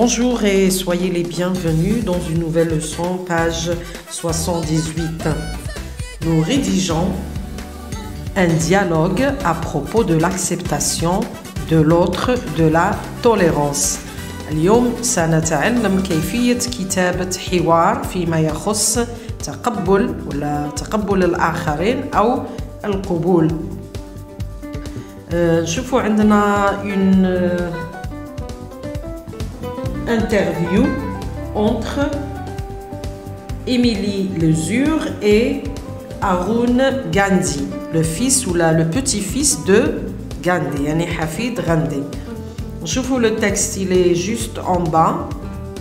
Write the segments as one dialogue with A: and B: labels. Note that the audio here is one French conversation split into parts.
A: Bonjour et soyez les bienvenus dans une nouvelle leçon, page 78. Nous rédigeons un dialogue à propos de l'acceptation de l'autre, de la tolérance. اليوم سنتعلم كيفية كتابة حوار فيما يخص تقبل الآخرين أو القبول. نشوفوا عندنا une interview entre Émilie Lesure et Haroun Gandhi, le fils ou le petit-fils de Gandhi, yani Hafid Gandhi. نشوفوا le texte, il est juste en bas,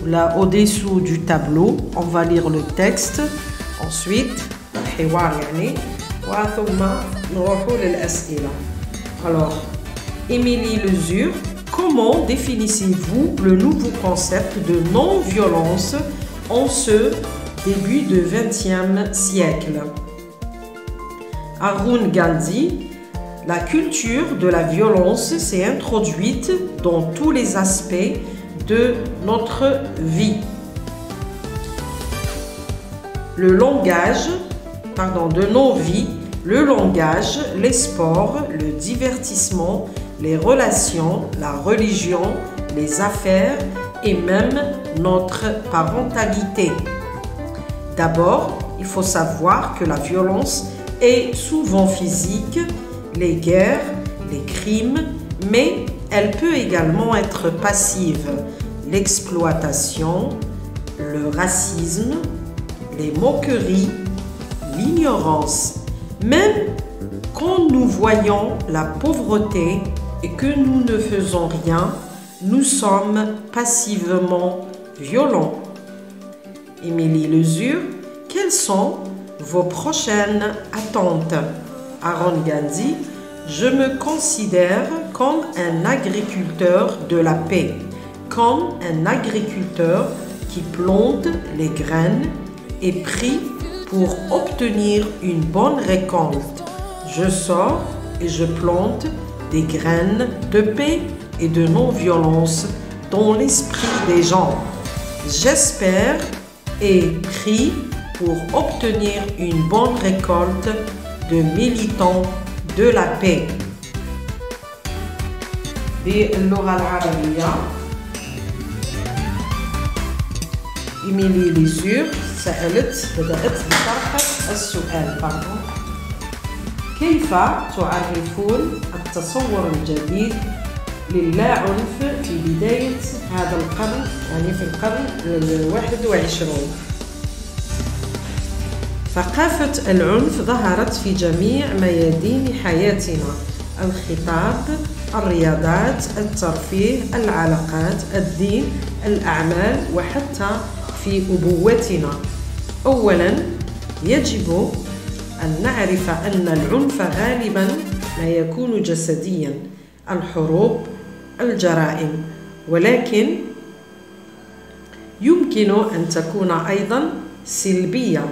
A: là au-dessous du tableau. On va lire le texte. Ensuite, حوار يعني وثم نروحوا للأسئلة. Alors, Émilie Lesure, comment définissez-vous le nouveau concept de non-violence en ce début du XXe siècle? Haroun Gandhi, la culture de la violence s'est introduite dans tous les aspects de notre vie. De nos vies, le langage, les sports, le divertissement, les relations, la religion, les affaires et même notre parentalité. D'abord, il faut savoir que la violence est souvent physique, les guerres, les crimes, mais elle peut également être passive. L'exploitation, le racisme, les moqueries, l'ignorance. Même quand nous voyons la pauvreté et que nous ne faisons rien, nous sommes passivement violents. Émilie Lesure, quelles sont vos prochaines attentes? Haroun Gandhi, je me considère comme un agriculteur de la paix, comme un agriculteur qui plante les graines et prie pour obtenir une bonne récolte. Je sors et je plante des graines de paix et de non-violence dans l'esprit des gens. J'espère et prie pour obtenir une bonne récolte de militants de la paix. باللغة العربية إيميلي ليزور بدأت بطرح السؤال. كيف تعرفون التصور الجديد للا عنف في بداية هذا القرن، يعني في القرن ال21؟ ثقافة العنف ظهرت في جميع ميادين حياتنا: الخطاب، الرياضات، الترفيه، العلاقات، الدين، الأعمال، وحتى في أبوتنا. أولاً، يجب أن نعرف أن العنف غالباً ما يكون جسدياً، الحروب، الجرائم، ولكن يمكن أن تكون أيضاً سلبية: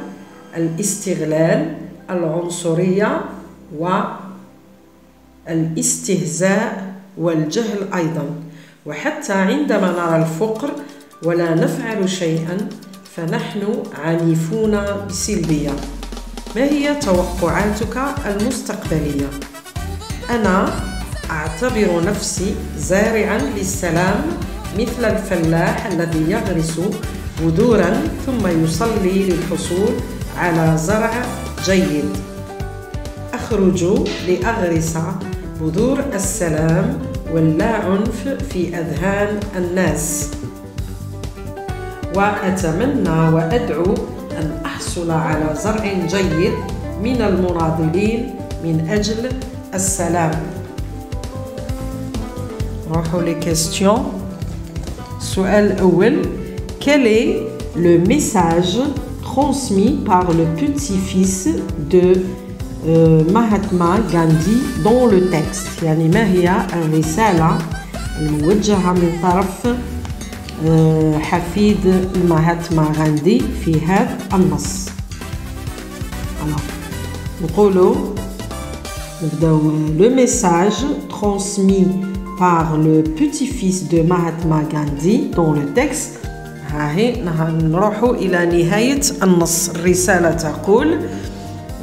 A: الاستغلال، العنصرية والاستهزاء والجهل أيضاً. وحتى عندما نرى الفقر ولا نفعل شيئاً فنحن عنيفون بسلبية. ما هي توقعاتك المستقبلية؟ أنا أعتبر نفسي زارعاً للسلام مثل الفلاح الذي يغرس بذوراً ثم يصلي للحصول على زرع جيد. أخرج لأغرس بذور السلام واللا عنف في أذهان الناس، وأتمنى وأدعو أن أحصل على زرع جيد من المناضلين من أجل السلام. نروحوا les questions. السؤال الأول: quel est le message transmis par le petit-fils de Mahatma Gandhi dans le texte؟ يعني ما هي الرسالة الموجهة من طرف حفيد مهاتما غاندي في هذا النص؟ نقولوا نبداو le message transmis par le petit-fils de Mahatma Gandhi dans le texte.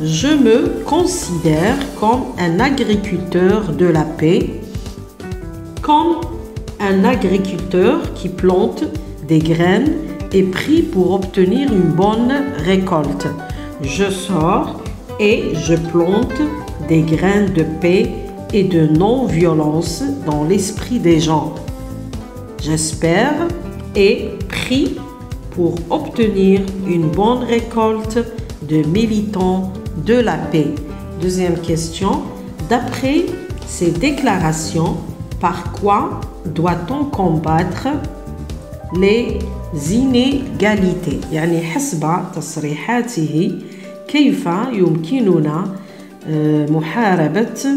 A: Je me considère comme un agriculteur de la paix, comme un agriculteur qui plante des graines et prie pour obtenir une bonne récolte. Je sors et je plante des graines de paix et de non-violence dans l'esprit des gens. J'espère et prie pour obtenir une bonne récolte de militants de la paix. Deuxième question. D'après ces déclarations, par quoi doit-on combattre les inégalités؟ يعني حسب تصريحاته كيف يمكننا محاربة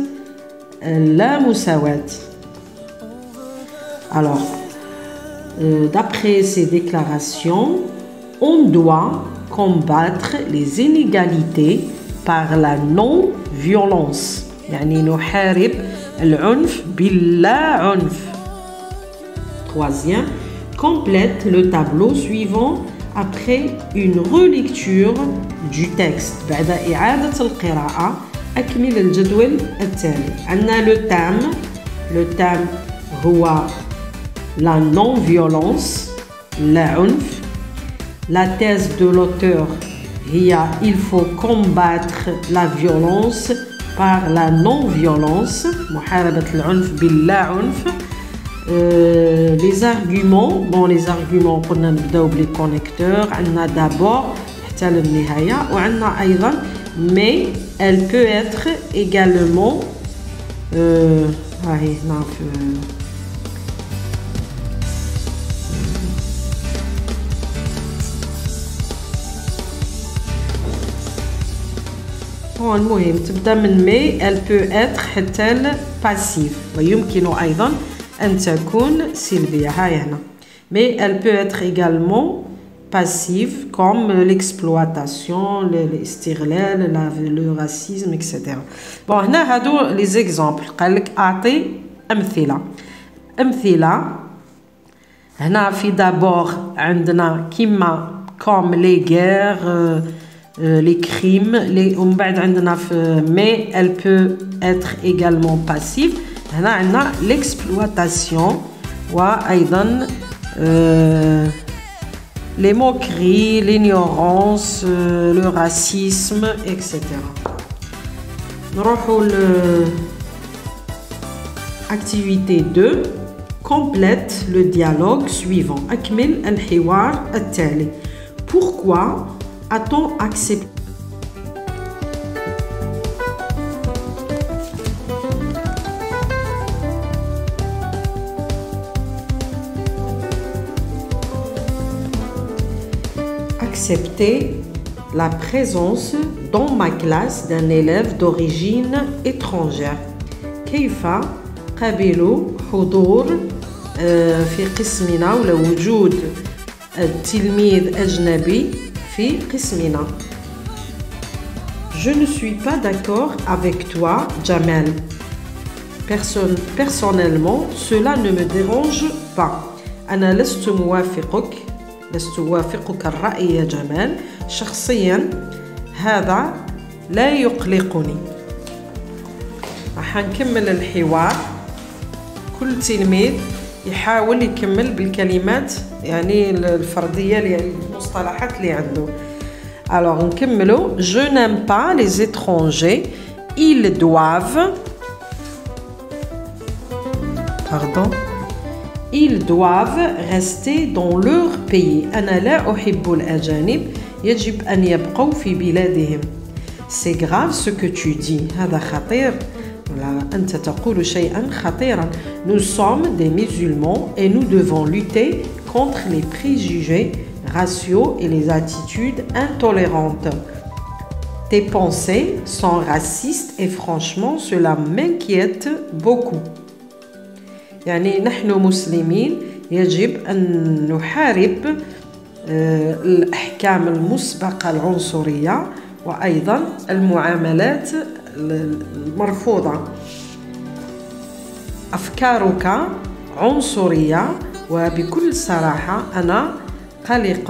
A: la مساواة. Alors, d'après ces déclarations, on doit combattre les inégalités par la non-violence. يعني نحارب العنف بلا عنف. Troisième, complète le tableau suivant après une relecture du texte. بعد إعادة القراءة أكمل الجدول التالي. عندنا le thème هو la non-violence, la عنف. La thèse de l'auteur هي il faut combattre la violence par la non-violence, محاربة العنف باللا عنف. Les arguments, les arguments قلنا نبداو بلي كونيكتور. عندنا d'abord حتى للنهاية وعندنا أيضا mais elle peut être également هنا المهم تبدا من mais elle peut être حتى passive ويمكن أيضا أن تكون سلبية. هاي هنا mais elle peut être également passive comme l'exploitation, الاستغلال, le racisme, etc. Bon هنا هادو les exemples. قال لك أعطي أمثلة. هنا في d'abord عندنا كيما comme les guerres, les crimes, ومن بعد عندنا في mais elle peut être également passive. هنا عندنا l'exploitation وأيضا les moqueries, l'ignorance, le racisme, etc. نروحوا activité 2. Complète le dialogue suivant. أكمل الحوار التالي. Pourquoi a-t-on accepté la présence dans ma classe d'un élève d'origine étrangère؟ كيف قبلوا حضور في قسمنا ولا وجود التلميذ أجنبي في قسمنا؟ Je ne suis pas d'accord avec toi, Jamal. Personnellement, cela ne me dérange pas. أنا لست أوافقك الرأي يا جمال. شخصيا هذا لا يقلقني. راح نكمل الحوار. كل تلميذ يحاول يكمل بالكلمات يعني الفردية المصطلحات اللي عنده. Alors نكملوا. Je n'aime pas les étrangers. Ils doivent rester dans leur pays. أنا لا أحب الأجانب. يجب أن يبقوا في بلادهم. C'est grave ce que tu dis. هذا خطير. أنت تقول شيئا خطيرا. Nous sommes des musulmans et nous devons lutter contre les préjugés raciaux et les attitudes intolérantes. Tes pensées sont racistes et franchement cela m'inquiète beaucoup. يعني نحن مسلمين يجب أن نحارب الأحكام المسبقة العنصرية وأيضا المعاملات المرفوضة. أفكارك عنصرية وبكل صراحة أنا قلق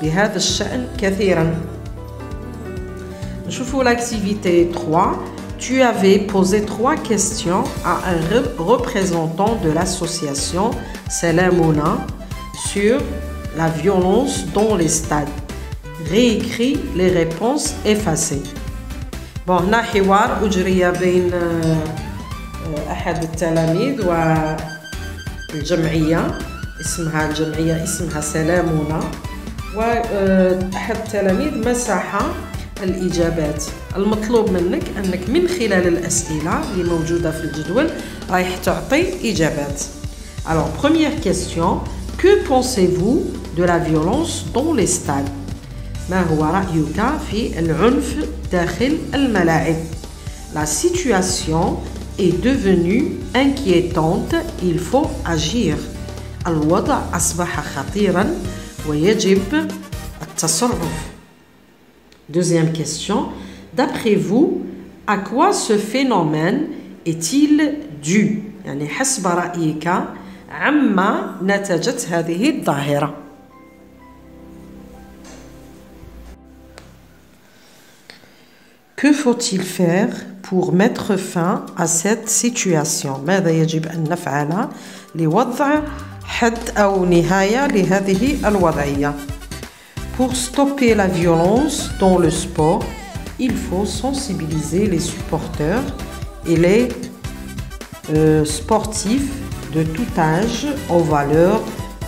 A: بهذا الشأن كثيرا. نشوفوا l'activité 3. Tu avais posé 3 questions à un représentant de l'association Salamouna sur la violence dans les stades. Réécris les réponses effacées. Bon, هنا حوار أجري بين أحد التلاميذ والجمعية اسمها سلامونا، وأحد التلاميذ مسح الإجابات. المطلوب منك أنك من خلال الأسئلة اللي موجودة في الجدول رايح تعطي إجابات. Alors, première question, que pensez-vous de la violence dans les stades؟ ما هو رأيك في العنف داخل الملاعب؟ La situation est devenue inquiétante, il faut agir. الوضع أصبح خطيرا ويجب التصرف. Deuxième question, d'après vous, à quoi ce phénomène est-il dû؟ يعني حسب رأيك عما نتجت هذه الظاهرة. Que faut-il faire pour mettre fin à cette situation؟ ماذا يجب أن نفعل لوضع حد أو نهاية لهذه الوضعية؟ Pour stopper la violence dans le sport, il faut sensibiliser les supporters et les sportifs de tout âge aux valeurs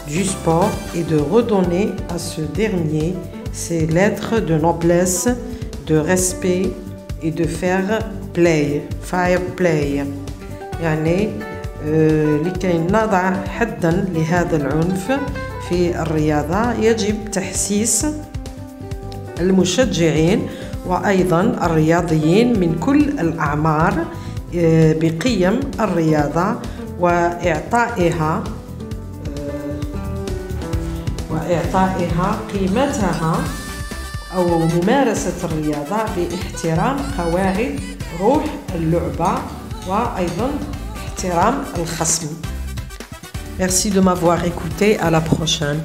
A: du sport et de redonner à ce dernier ses lettres de noblesse, de respect et de fair play. يعني لكي نضع حدا لهذا العنف في الرياضة يجب تحسيس المشجعين وأيضا الرياضيين من كل الأعمار بقيم الرياضة وإعطائها قيمتها أو ممارسة الرياضة باحترام قواعد روح اللعبة وأيضا احترام الخصم. Merci de m'avoir écouté. À la prochaine.